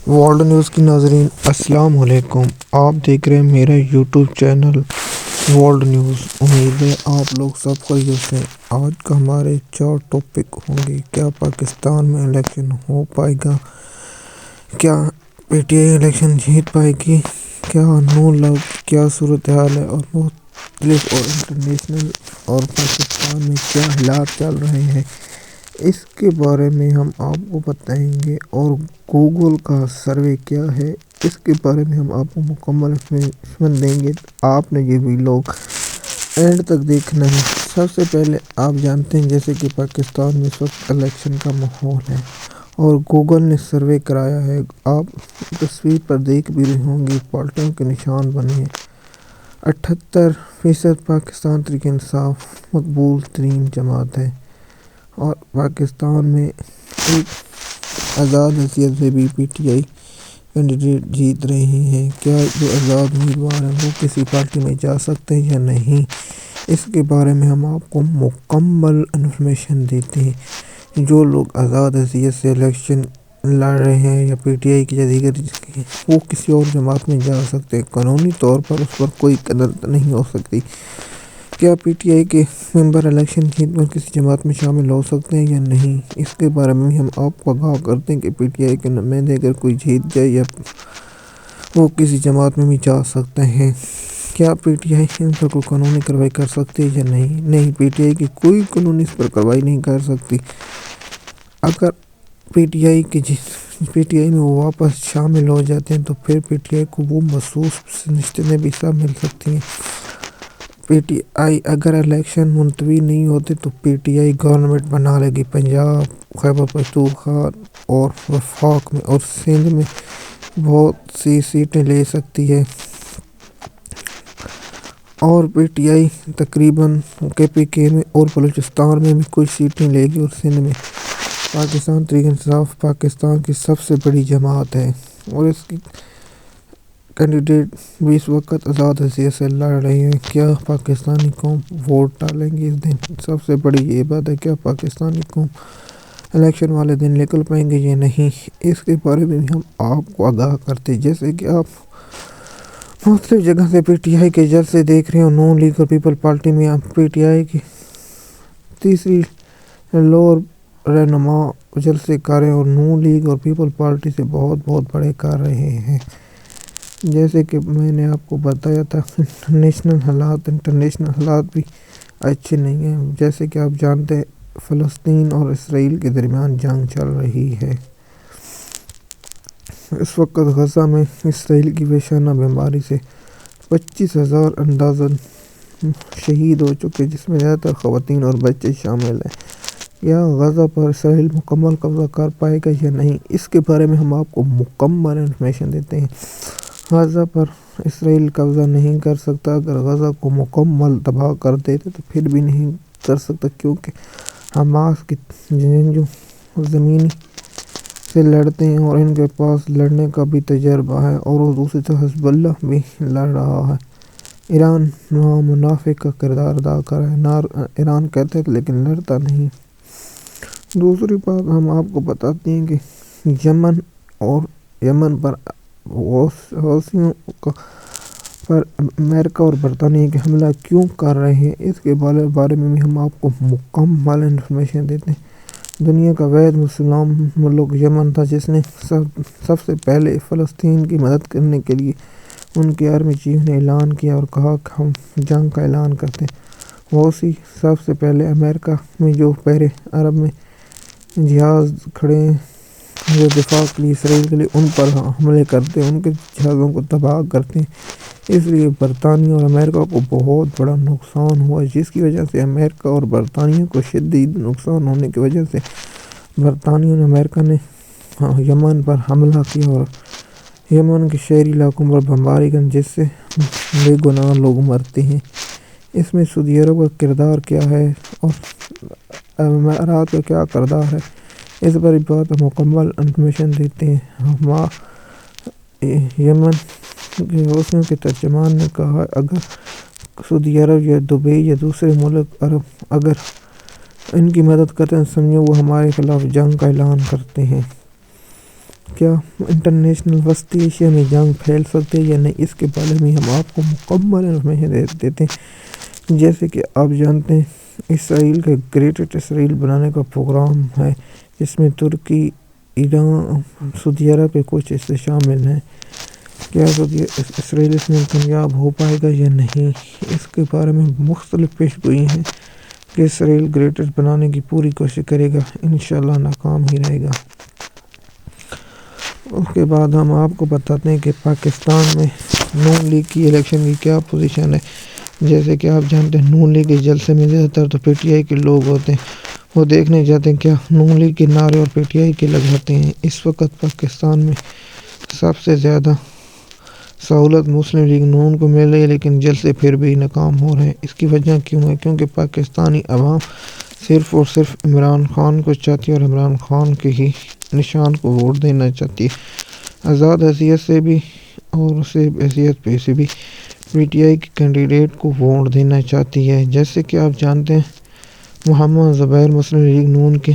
World news کی ناظرین السلام علیکم۔ آپ دیکھ رہے ہیں میرا یوٹیوب چینل ورلڈ نیوز۔ امید ہے آپ لوگ سب خیریت سے۔ آج کا ہمارے 4 ٹاپک ہوں گے۔ کیا پاکستان میں الیکشن ہو پائے گا؟ کیا پی ٹی آئی الیکشن جیت پائے گی؟ کیا نو لفظ کیا صورتحال ہے اور مختلف اور انٹرنیشنل اور پاکستان میں کیا حالات چل رہے ہیں، اس کے بارے میں ہم آپ کو بتائیں گے۔ اور گوگل کا سروے کیا ہے، اس کے بارے میں ہم آپ کو مکمل انفارمیشن دیں گے۔ آپ نے یہ ویڈیو اینڈ تک دیکھنا ہے۔ سب سے پہلے آپ جانتے ہیں جیسے کہ پاکستان میں اس وقت الیکشن کا ماحول ہے اور گوگل نے سروے کرایا ہے۔ آپ تصویر پر دیکھ بھی رہے ہوں گے، پارٹیوں کے نشان بنے ہیں۔ 78% پاکستان تحریک انصاف مقبول ترین جماعت ہے اور پاکستان میں ایک آزاد حیثیت سے بھی پی ٹی آئی کینڈیڈیٹ جیت رہے ہیں۔ کیا جو آزاد امیدوار ہیں وہ کسی پارٹی میں جا سکتے ہیں یا نہیں، اس کے بارے میں ہم آپ کو مکمل انفارمیشن دیتے ہیں۔ جو لوگ آزاد حیثیت سے الیکشن لڑ رہے ہیں یا پی ٹی آئی کی یا دیگر وہ کسی اور جماعت میں جا سکتے ہیں، قانونی طور پر اس پر کوئی قدرت نہیں ہو سکتی۔ کیا پی ٹی آئی کے ممبر الیکشن جیت کر کسی جماعت میں شامل ہو سکتے ہیں یا نہیں، اس کے بارے میں ہم آپ کو آگاہ کرتے ہیں کہ پی ٹی آئی کے نمائندے اگر کوئی جیت جائے یا وہ کسی جماعت میں بھی جا سکتے ہیں۔ کیا پی ٹی آئی ان پر کوئی قانونی کارروائی کر سکتی ہے یا نہیں، پی ٹی آئی کی کوئی قانونی اس پر کارروائی نہیں کر سکتی۔ اگر پی ٹی آئی میں وہ واپس شامل ہو جاتے ہیں تو پھر پی ٹی آئی کو وہ مخصوص نشستیں بھی سب مل سکتی ہیں۔ پی ٹی آئی اگر الیکشن ملتوی نہیں ہوتے تو پی ٹی آئی گورنمنٹ بنا لے گی، پنجاب، خیبر پختونخوا اور وفاق میں اور سندھ میں بہت سی سیٹیں لے سکتی ہے اور پی ٹی آئی تقریباً کے پی کے میں اور بلوچستان میں بھی کچھ سیٹیں لے گی اور سندھ میں۔ پاکستان تحریک انصاف پاکستان کی سب سے بڑی جماعت ہے اور اس کی کینڈیڈیٹ بھی اس وقت آزاد حیثیت سے لڑ رہے ہیں۔ کیا پاکستانی قوم ووٹ ڈالیں گے اس دن؟ سب سے بڑی یہ بات ہے، کیا پاکستانی قوم الیکشن والے دن نکل پائیں گے یا نہیں، اس کے بارے میں بھی ہم آپ کو آگاہ کرتے ہیں۔ جیسے کہ آپ مختلف جگہ سے پی ٹی آئی کے جلسے دیکھ رہے ہیں، نون لیگ اور پیپل پارٹی میں آپ پی ٹی آئی کی تیسری لوور رہنما جلسے کر رہے ہیں اور نون لیگ اور پیپل پارٹی سے بہت بڑے کر رہے ہیں۔ جیسے کہ میں نے آپ کو بتایا تھا، انٹرنیشنل حالات بھی اچھے نہیں ہیں۔ جیسے کہ آپ جانتے ہیں فلسطین اور اسرائیل کے درمیان جنگ چل رہی ہے۔ اس وقت غزہ میں اسرائیل کی وحشیانہ بمباری سے 25,000 اندازاً شہید ہو چکے، جس میں زیادہ تر خواتین اور بچے شامل ہیں۔ یا غزہ پر اسرائیل مکمل قبضہ کر پائے گا یا نہیں، اس کے بارے میں ہم آپ کو مکمل انفارمیشن دیتے ہیں۔ غزہ پر اسرائیل قبضہ نہیں کر سکتا۔ اگر غزہ کو مکمل تباہ کر دیتے تو پھر بھی نہیں کر سکتا، کیونکہ حماس کی جنگجو زمین سے لڑتے ہیں اور ان کے پاس لڑنے کا بھی تجربہ ہے، اور دوسری طرف حزب اللہ بھی لڑ رہا ہے۔ ایران منافق کا کردار ادا کر رہا ہے، ایران کہتا ہے لیکن لڑتا نہیں۔ دوسری بات ہم آپ کو بتاتے ہیں کہ یمن پر حوثیوں پر امریکہ اور برطانیہ کے حملہ کیوں کر رہے ہیں، اس کے بارے میں بھی ہم آپ کو مکمل انفارمیشن دیتے ہیں۔ دنیا کا واحد مسلم ملک یمن تھا جس نے سب سے پہلے فلسطین کی مدد کرنے کے لیے ان کے آرمی چیف نے اعلان کیا اور کہا کہ ہم جنگ کا اعلان کرتے ہیں۔ حوثی سب سے پہلے امریکہ میں جو بحر عرب میں جہاز کھڑے ہیں جو دفاع کے لیے اسرائیل کے لیے ان پر حملے کرتے ہیں، ان کے جہازوں کو تباہ کرتے ہیں۔ اس لیے برطانیہ اور امریکہ کو بہت بڑا نقصان ہوا، جس کی وجہ سے امریکہ اور برطانیہ کو شدید نقصان ہونے کی وجہ سے برطانیہ اور امریکہ نے یمن پر حملہ کیا اور یمن کے شہری علاقوں پر بمباری کی، جس سے بے گناہ لوگ مرتے ہیں۔ اس میں سعودی عرب کا کردار کیا ہے اور امارات کا کیا کردار ہے، اس پر بات مکمل انفارمیشن دیتے ہیں۔ یمن کے حوثیوں کے ترجمان نے کہا اگر سعودی عرب یا دبئی یا دوسرے ملک عرب اگر ان کی مدد کرتے ہیں، سمجھو وہ ہمارے خلاف جنگ کا اعلان کرتے ہیں۔ کیا انٹرنیشنل وسطی ایشیا میں جنگ پھیل سکتے یا نہیں، اس کے بارے میں ہم آپ کو مکمل انفارمیشن دیتے ہیں۔ جیسے کہ آپ جانتے ہیں اسرائیل کا گریٹر اسرائیل بنانے کا پروگرام ہے، جس میں ترکی، ایران، سعودی عرب کے کچھ حصے شامل ہیں۔ کیا اسرائیل اس میں کامیاب ہو پائے گا یا نہیں، اس کے بارے میں مختلف پیش گوئی ہیں کہ اسرائیل گریٹر بنانے کی پوری کوشش کرے گا، انشاءاللہ ناکام ہی رہے گا۔ اس کے بعد ہم آپ کو بتاتے ہیں کہ پاکستان میں نون لیگ کی الیکشن کی کیا پوزیشن ہے۔ جیسے کہ آپ جانتے ہیں نون لیگ کے جلسے میں زیادہ تر تو پی ٹی آئی کے لوگ ہوتے ہیں، وہ دیکھنے جاتے ہیں کیا نون لیگ کے نعرے اور پی ٹی آئی کے لگاتے ہیں۔ اس وقت پاکستان میں سب سے زیادہ سہولت مسلم لیگ نون کو مل رہی ہے، لیکن جلسے پھر بھی ناکام ہو رہے ہیں۔ اس کی وجہ کیوں ہے؟ کیونکہ پاکستانی عوام صرف اور صرف عمران خان کو چاہتی ہے اور عمران خان کے ہی نشان کو ووٹ دینا چاہتی ہے۔ آزاد حیثیت سے بھی اور صرف حیثیت پہ سے بھی پی ٹی آئی کے کینڈیڈیٹ کو ووٹ دینا چاہتی ہے۔ جیسے کہ آپ جانتے ہیں محمد زبیر مسلم لیگ نون کے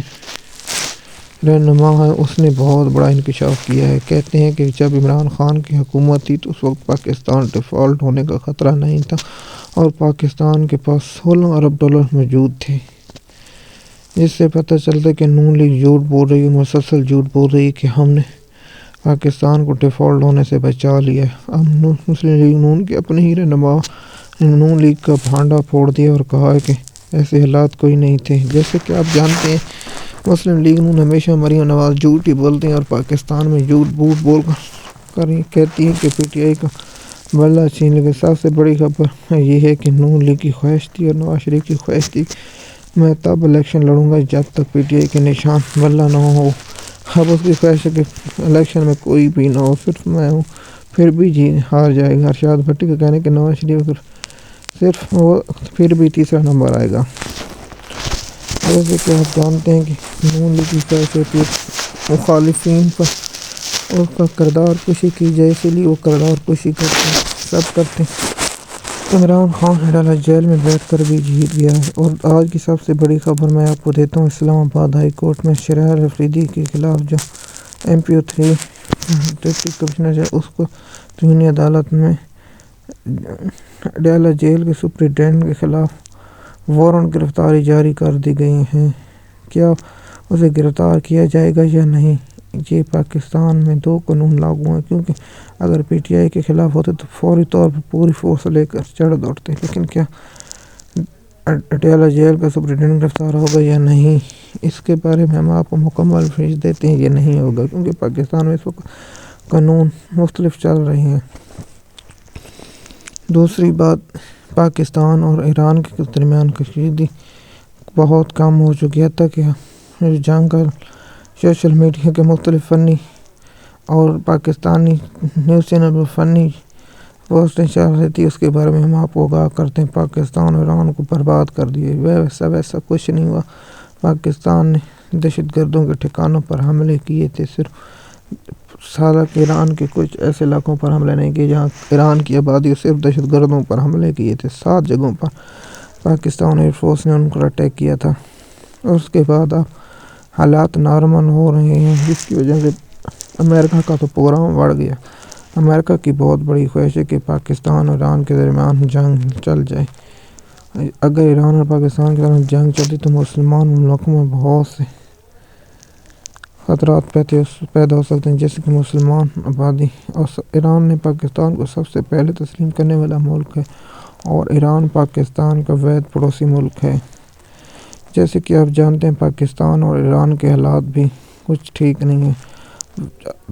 رہنما ہے، اس نے بہت بڑا انکشاف کیا ہے۔ کہتے ہیں کہ جب عمران خان کی حکومت تھی تو اس وقت پاکستان ڈیفالٹ ہونے کا خطرہ نہیں تھا اور پاکستان کے پاس 16 ارب ڈالر موجود تھے۔ جس سے پتہ چلتا ہے کہ نون لیگ جھوٹ بول رہی ہے، مسلسل جھوٹ بول رہی ہے کہ ہم نے پاکستان کو ڈیفالٹ ہونے سے بچا لیا۔ اب مسلم لیگ نون کے اپنے ہی رہنما نون لیگ کا بھانڈا پھوڑ دیا اور کہا ہے کہ ایسے حالات کوئی نہیں تھے۔ جیسے کہ آپ جانتے ہیں مسلم لیگ نون ہمیشہ مریم نواز جھوٹ ہی بولتے ہیں اور پاکستان میں جھوٹ بول کر کہتی ہے کہ پی ٹی آئی کا بلہ چھین لے گا۔ سب سے بڑی خبر یہ ہے کہ نون لیگ کی خواہش تھی اور نواز شریف کی خواہش تھی میں تب الیکشن لڑوں گا جب تک پی ٹی آئی کے نشان بلہ نہ ہو۔ اب اس کی خواہش ہے کہ الیکشن میں کوئی بھی نہ ہو، صرف میں ہوں، پھر بھی ہار جائے گا۔ ارشاد بھٹی کا کہنا ہے کہ نواز شریف صرف وہ پھر بھی تیسرا نمبر آئے گا۔ جیسے کہ آپ جانتے ہیں کہ نون لیگ کی خواہش ہوتی ہے مخالفین پر اس کا کردار کشی کی جائے، اسی لیے وہ کردار کشی کرتے ہیں، سب کرتے ہیں۔ عمران خان ڈالا جیل میں بیٹھ کر بھی جیت گیا ہے۔ اور آج کی سب سے بڑی خبر میں آپ کو دیتا ہوں، اسلام آباد ہائی کورٹ میں شرار افریدی کے خلاف جو MP03 ڈپٹی کمشنر ہے، اس کو توہین عدالت میں ڈالا جیل کے سپرنٹینڈنٹ کے خلاف وارنٹ گرفتاری جاری کر دی گئی ہیں۔ کیا اسے گرفتار کیا جائے گا یا نہیں؟ یہ پاکستان میں 2 قانون لاگو ہیں، کیونکہ اگر پی ٹی آئی کے خلاف ہوتے تو فوری طور پر پوری فورس لے کر چڑھ دوڑتے، لیکن کیا ڈالا جیل کا سپرنٹینڈنٹ گرفتار ہوگا یا نہیں، اس کے بارے میں ہم آپ کو مکمل فیصد دیتے ہیں یہ نہیں ہوگا، کیونکہ پاکستان میں اس وقت قانون مختلف چل رہے ہیں۔ دوسری بات، پاکستان اور ایران کے درمیان کشیدگی بہت کم ہو چکی ہے، تک کہ جنگ کا سوشل میڈیا کے مختلف فنی اور پاکستانی نیوز چینل پر فنی پوسٹیں چل رہی تھی، اس کے بارے میں ہم آپ کو آگاہ کرتے ہیں۔ پاکستان اور ایران کو برباد کر دیا، ویسا کچھ نہیں ہوا۔ پاکستان نے دہشت گردوں کے ٹھکانوں پر حملے کیے تھے، صرف حالانکہ ایران کے کچھ ایسے علاقوں پر حملے نہیں کیے جہاں ایران کی آبادی، صرف دہشت گردوں پر حملے کیے تھے۔ 7 جگہوں پر پاکستان ایئر فورس نے ان کو اٹیک کیا تھا۔ اور اس کے بعد اب حالات نارمل ہو رہے ہیں، جس کی وجہ سے امریکہ کا تو پروگرام بڑھ گیا۔ امریکہ کی بہت بڑی خواہش ہے کہ پاکستان اور ایران کے درمیان جنگ چل جائے۔ اگر ایران اور پاکستان کے درمیان جنگ چلتی تو مسلمان ملکوں میں بہت سے خطرات پیدا ہو سکتے ہیں، جیسے کہ مسلمان آبادی، اور ایران نے پاکستان کو سب سے پہلے تسلیم کرنے والا ملک ہے اور ایران پاکستان کا وحید پڑوسی ملک ہے۔ جیسے کہ آپ جانتے ہیں پاکستان اور ایران کے حالات بھی کچھ ٹھیک نہیں ہیں۔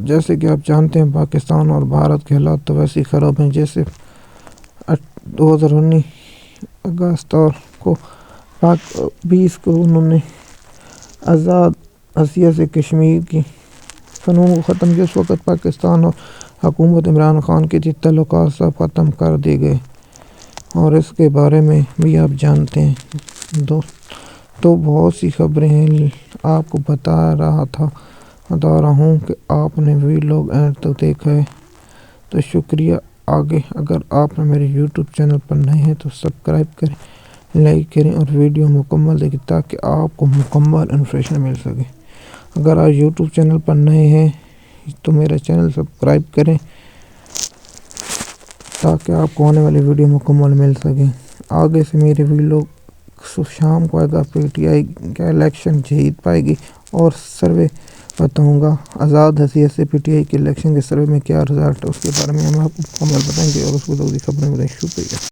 جیسے کہ آپ جانتے ہیں پاکستان اور بھارت کے حالات تو ویسے ہی خراب ہیں، جیسے 2019 اگست کو 20 کو انہوں نے آزاد حیثیت سے کشمیر کی قانون کو ختم کیا۔ اس وقت پاکستان اور حکومت عمران خان کے تعلقات سب ختم کر دیے گئے اور اس کے بارے میں بھی آپ جانتے ہیں۔ تو بہت سی خبریں ہیں، آپ کو بتا رہا ہوں کہ آپ نے ویڈیو اینڈ تک دیکھا ہے تو شکریہ۔ آگے اگر آپ نے میرے یوٹیوب چینل پر نئے ہیں تو سبسکرائب کریں، لائک کریں اور ویڈیو مکمل دیکھیں تاکہ آپ کو مکمل انفارمیشن مل سکے۔ اگر آپ یوٹیوب چینل پر نئے ہیں تو میرا چینل سبسکرائب کریں تاکہ آپ کو آنے والی ویڈیو مکمل مل سکیں۔ آگے سے میرے ویڈیو شام کو آئے گا، پی ٹی آئی کا الیکشن جیت پائے گی اور سروے بتاؤں گا آزاد حیثیت سے پی ٹی آئی کے الیکشن کے سروے میں کیا رزلٹ ہے، اس کے بارے میں ہم آپ کو مکمل بتائیں گے اور اس کو ضروری خبریں بتائیں۔ شکریہ۔